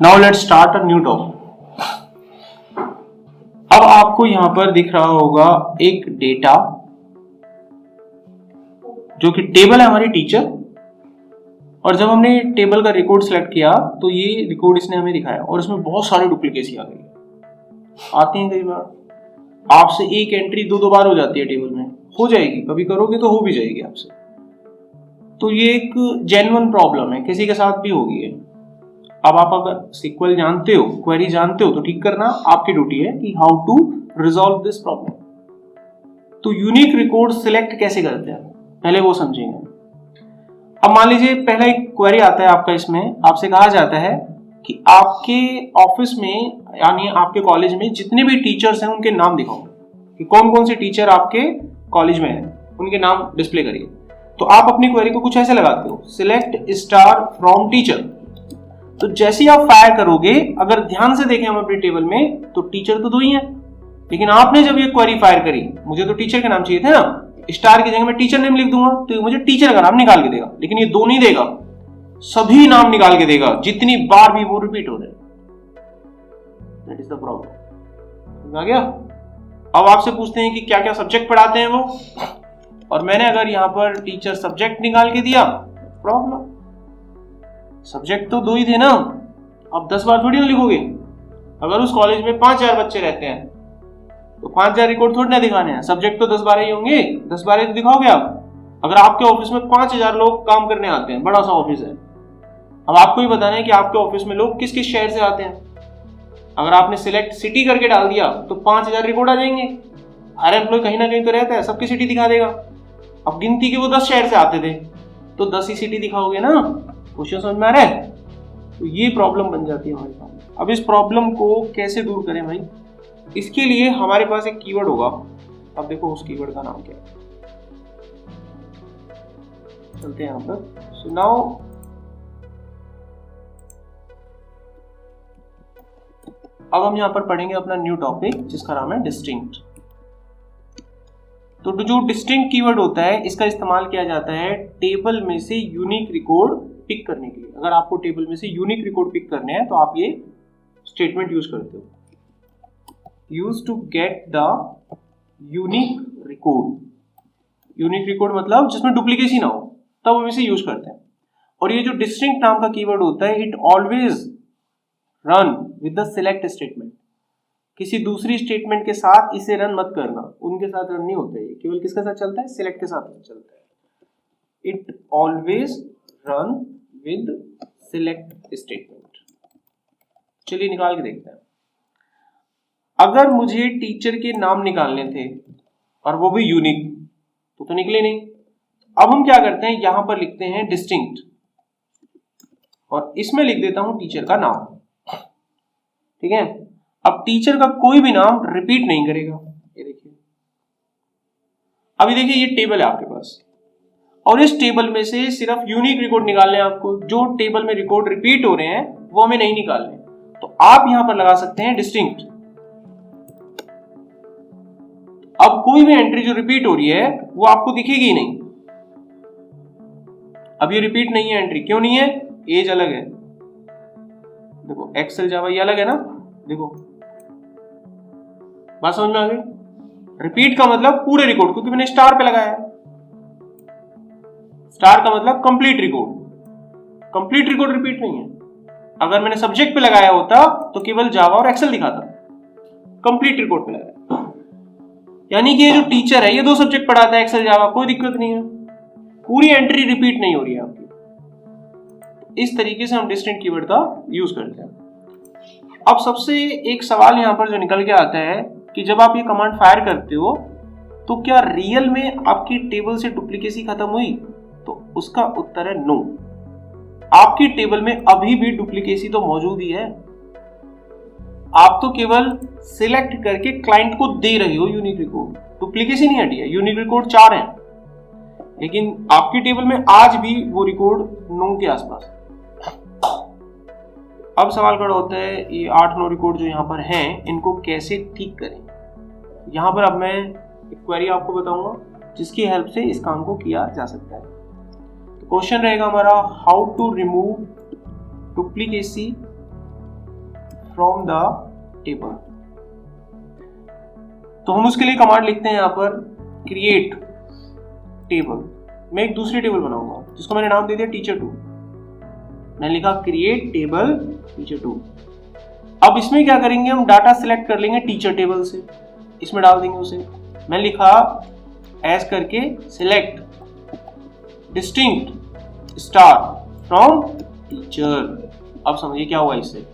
Now let's start a new topic. अब आपको यहां पर दिख रहा होगा एक डेटा जो कि टेबल है हमारी टीचर, और जब हमने टेबल का रिकॉर्ड सिलेक्ट किया तो ये रिकॉर्ड इसने हमें दिखाया और इसमें बहुत सारी डुप्लीकेसी आ गई। आती हैं कई बार, आपसे एक एंट्री दो बार हो जाती है टेबल में, हो जाएगी, कभी करोगे तो हो भी जाएगी आपसे। तो ये एक जेन्युइन प्रॉब्लम है, किसी के साथ भी होगी है। अब आप अगर SQL जानते हो, क्वेरी जानते हो तो ठीक करना आपकी ड्यूटी है कि how to resolve this problem. तो यूनिक रिकॉर्ड सिलेक्ट कैसे करते हैं पहले वो समझेंगे। अब मान लीजिए पहला एक क्वेरी आता है आपका, इसमें आपसे कहा जाता है कि आपके ऑफिस में यानी आपके कॉलेज में जितने भी टीचर्स हैं उनके नाम दिखाओ कि कौन कौन से टीचर आपके कॉलेज में हैं, उनके नाम डिस्प्ले करिए। तो आप अपनी क्वेरी को कुछ ऐसे लगाते हो, सिलेक्ट स्टार फ्रॉम टीचर। तो जैसे ही आप फायर करोगे, अगर ध्यान से देखें हम अपनी टेबल में, तो टीचर तो दो ही हैं, लेकिन आपने जब ये क्वेरी फायर करी, मुझे तो टीचर के नाम चाहिए थे ना, स्टार की जगह मैं टीचर नेम लिख दूंगा तो मुझे टीचर का नाम निकाल के देगा, लेकिन ये दो नहीं देगा, सभी नाम निकाल के देगा जितनी बार भी वो रिपीट हो रहे। That is the problem. आ गया? अब आपसे पूछते हैं कि क्या क्या सब्जेक्ट पढ़ाते हैं वो, और मैंने अगर यहां पर टीचर सब्जेक्ट निकाल के दिया, प्रॉब्लम। सब्जेक्ट तो दो ही थे ना, अब 10 बार थोड़ी ना लिखोगे। अगर उस कॉलेज में 5000 बच्चे रहते हैं तो 5000 रिकॉर्ड थोड़ी ना दिखाने हैं, सब्जेक्ट तो 10-12 ही होंगे, 10-12 तो दिखाओगे आप। अगर आपके ऑफिस में 5000 लोग काम करने आते हैं, बड़ा सा ऑफिस है, अब आपको ही बताना है कि आपके ऑफिस में लोग किस किस शहर से आते हैं। अगर आपने सिलेक्ट सिटी करके डाल दिया तो 5000 रिकॉर्ड आ जाएंगे। हर एम्प्लॉय कहीं ना कहीं तो रहता है, सबकी सिटी दिखा देगा। अब गिनती के वो 10 शहर से आते थे तो 10 ही सिटी दिखाओगे ना। क्वेश्चन समझ में आ रहा है? तो ये प्रॉब्लम बन जाती है हमारे सामने। अब इस प्रॉब्लम को कैसे दूर करें भाई? इसके लिए हमारे पास एक कीवर्ड होगा। अब देखो उस कीवर्ड का नाम क्या है, चलते हैं यहां पर। सो नाउ अब हम यहां पर पढ़ेंगे अपना न्यू टॉपिक जिसका नाम है डिस्टिंक्ट। तो जो डिस्टिंक्ट कीवर्ड होता है, इसका इस्तेमाल किया जाता है टेबल में से यूनिक रिकॉर्ड पिक करने के लिए। अगर आपको टेबल में से यूनिक रिकॉर्ड पिक करने हैं तो आप ये स्टेटमेंट यूज करते हो, use to get the unique record. Unique record मतलब जिसमें डुप्लीकेसी ना हो, तब हम इसे यूज करते हैं। और ये जो डिस्टिंक्ट नाम का कीवर्ड होता है, it always run with the select statement. किसी दूसरी स्टेटमेंट के साथ इसे रन मत करना, उनके साथ रन नहीं होता है, केवल किसके साथ चलता है? सिलेक्ट के साथ चलता है। It always run with select statement. चलिए निकाल के देखते हैं। अगर मुझे टीचर के नाम निकालने थे और वो भी यूनिक, तो निकले नहीं। अब हम क्या करते हैं, यहां पर लिखते हैं डिस्टिंक्ट और इसमें लिख देता हूं टीचर का नाम। ठीक है? अब टीचर का कोई भी नाम रिपीट नहीं करेगा। ये देखिए, अभी देखिए ये टेबल है आपके पास, और इस टेबल में से सिर्फ यूनिक रिकॉर्ड निकालने हैं आपको। जो टेबल में रिकॉर्ड रिपीट हो रहे हैं वो हमें नहीं निकालने। तो आप यहां पर लगा सकते हैं डिस्टिंक्ट। अब कोई भी एंट्री जो रिपीट हो रही है वो आपको दिखेगी ही नहीं। अब ये रिपीट नहीं है एंट्री, क्यों नहीं है? एज अलग है। देखो एक्सेल जावा ये अलग है ना, देखो बात समझ में आ गई? रिपीट का मतलब पूरे रिकॉर्ड, क्योंकि मैंने स्टार पे लगाया है। स्टार का मतलब complete record. Complete record repeat नहीं है। अगर मैंने सब्जेक्ट पे लगाया होता तो केवल जावा और एक्सेल दिखाता, कंप्लीट रिकॉर्ड पे लगाया। यानी कि ये जो टीचर है ये 2 सब्जेक्ट पढ़ाता है, एक्सेल जावा, कोई दिक्कत नहीं है, पूरी एंट्री रिपीट नहीं हो रही है आपकी। इस तरीके से हम डिस्टिंक्ट कीवर्ड का यूज करते हैं। अब सबसे एक सवाल यहां पर जो निकल के आता है कि जब आप ये कमांड फायर करते हो तो क्या रियल में आपकी टेबल से डुप्लीकेसी खत्म हुई? तो उसका उत्तर है नो। आपकी टेबल में अभी भी डुप्लीकेसी तो मौजूद ही है। आप तो केवल सिलेक्ट करके क्लाइंट को दे रही हो यूनिक रिकॉर्ड, डुप्लीकेसी नहीं हटी है। यूनिक रिकॉर्ड 4 हैं, लेकिन आपकी टेबल में आज भी वो रिकॉर्ड 9 के आसपास। अब सवाल खड़ा होता है, ये 8-9 रिकॉर्ड जो यहाँ पर हैं इनको कैसे ठीक करें? यहाँ पर अब मैं एक क्वेरी आपको बताऊंगा जिसकी हेल्प से इस काम को किया जा सकता है। तो क्वेश्चन रहेगा हमारा, how to remove duplicacy from the table. तो हम उसके लिए कमांड लिखते हैं यहां पर क्रिएट टेबल। मैं एक दूसरी टेबल बनाऊंगा जिसको मैंने नाम दे दिया टीचर 2। मैंने लिखा क्रिएट टेबल टीचर 2। अब इसमें क्या करेंगे, हम डाटा सिलेक्ट कर लेंगे टीचर टेबल से, इसमें डाल देंगे उसे। मैं लिखा एज करके select distinct star from teacher. अब समझिए क्या हुआ इससे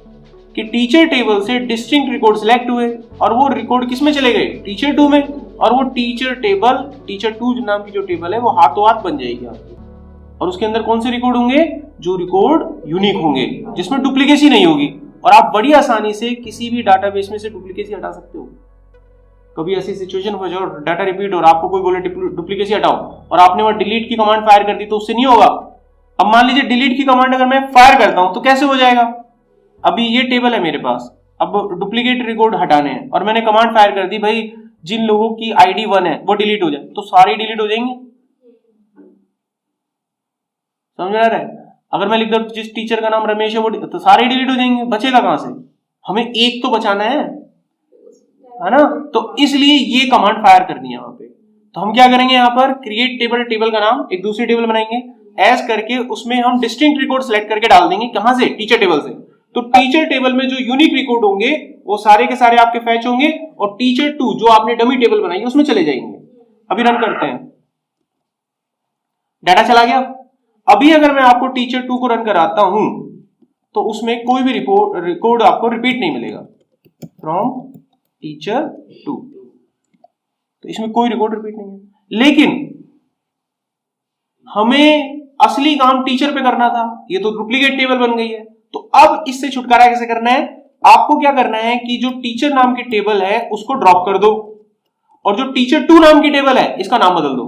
कि टीचर टेबल से डिस्टिंक्ट रिकॉर्ड सिलेक्ट हुए और वो रिकॉर्ड किस में चले गए, टीचर 2 में। और वो टीचर टेबल टीचर 2 नाम की जो टेबल है वो हाथों हाथ बन जाएगी आपकी। और उसके अंदर कौन से रिकॉर्ड होंगे, जो रिकॉर्ड यूनिक होंगे, जिसमें डुप्लीकेसी नहीं होगी। और आप बड़ी आसानी से किसी भी डाटाबेस में से डुप्लीकेसी हटा सकते हो। कभी ऐसी सिचुएशन हो जाए और डाटा रिपीट और आपको कोई बोले डुप्लीकेसी हटाओ और आपने वहां डिलीट की कमांड फायर कर दी तो उससे नहीं होगा। अब मान लीजिए डिलीट की कमांड अगर मैं फायर करता हूं तो कैसे हो जाएगा। अभी ये टेबल है मेरे पास, अब डुप्लीकेट रिकॉर्ड हटाने हैं और मैंने कमांड फायर कर दी भाई जिन लोगों की आईडी 1 है वो डिलीट हो जाए, तो सारे डिलीट हो जाएंगे। समझ आ रहा है। अगर मैं लिख दूं जिस टीचर का नाम रमेश है वो, तो सारे डिलीट हो जाएंगे, बचेगा कहां से। हमें एक तो बचाना है ना। तो इसलिए ये कमांड फायर करनी है वहां पे। तो हम क्या करेंगे, यहाँ पर क्रिएट टेबल, टेबल का नाम एक दूसरी टेबल बनाएंगे एज करके, उसमें हम डिस्टिंक्ट रिकॉर्ड सेलेक्ट करके डाल देंगे। कहां से, टीचर टेबल से। तो टीचर टेबल में जो यूनिक रिकॉर्ड होंगे वो सारे के सारे आपके फैच होंगे और टीचर 2 जो आपने डमी टेबल बनाई है उसमें चले जाएंगे। अभी रन करते हैं, डाटा चला गया। अभी अगर मैं आपको टीचर 2 को रन कराता हूं तो उसमें कोई भी रिकॉर्ड आपको रिपीट नहीं मिलेगा फ्रॉम टीचर 2। तो इसमें कोई रिकॉर्ड रिपीट नहीं है। लेकिन हमें असली काम टीचर पे करना था, ये तो डुप्लीकेट टेबल बन गई है। तो अब इससे छुटकारा कैसे करना है, आपको क्या करना है कि जो टीचर नाम की टेबल है उसको ड्रॉप कर दो और जो टीचर 2 नाम की टेबल है इसका नाम बदल दो,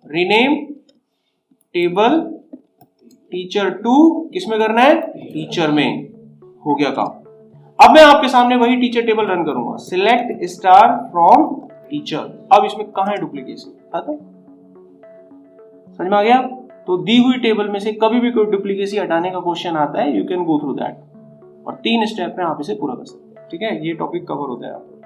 रीनेम टेबल टीचर 2। किसमें करना है, टीचर में। हो गया काम। अब मैं आपके सामने वही टीचर टेबल रन करूंगा, सिलेक्ट स्टार फ्रॉम टीचर। अब इसमें कहां है डुप्लीकेशन, आता समझ में आ गया। तो दी हुई टेबल में से कभी भी कोई डुप्लीकेसी हटाने का क्वेश्चन आता है, you can go through that और 3 स्टेप में आप इसे पूरा कर सकते हैं। ठीक है, ये टॉपिक कवर होता है आप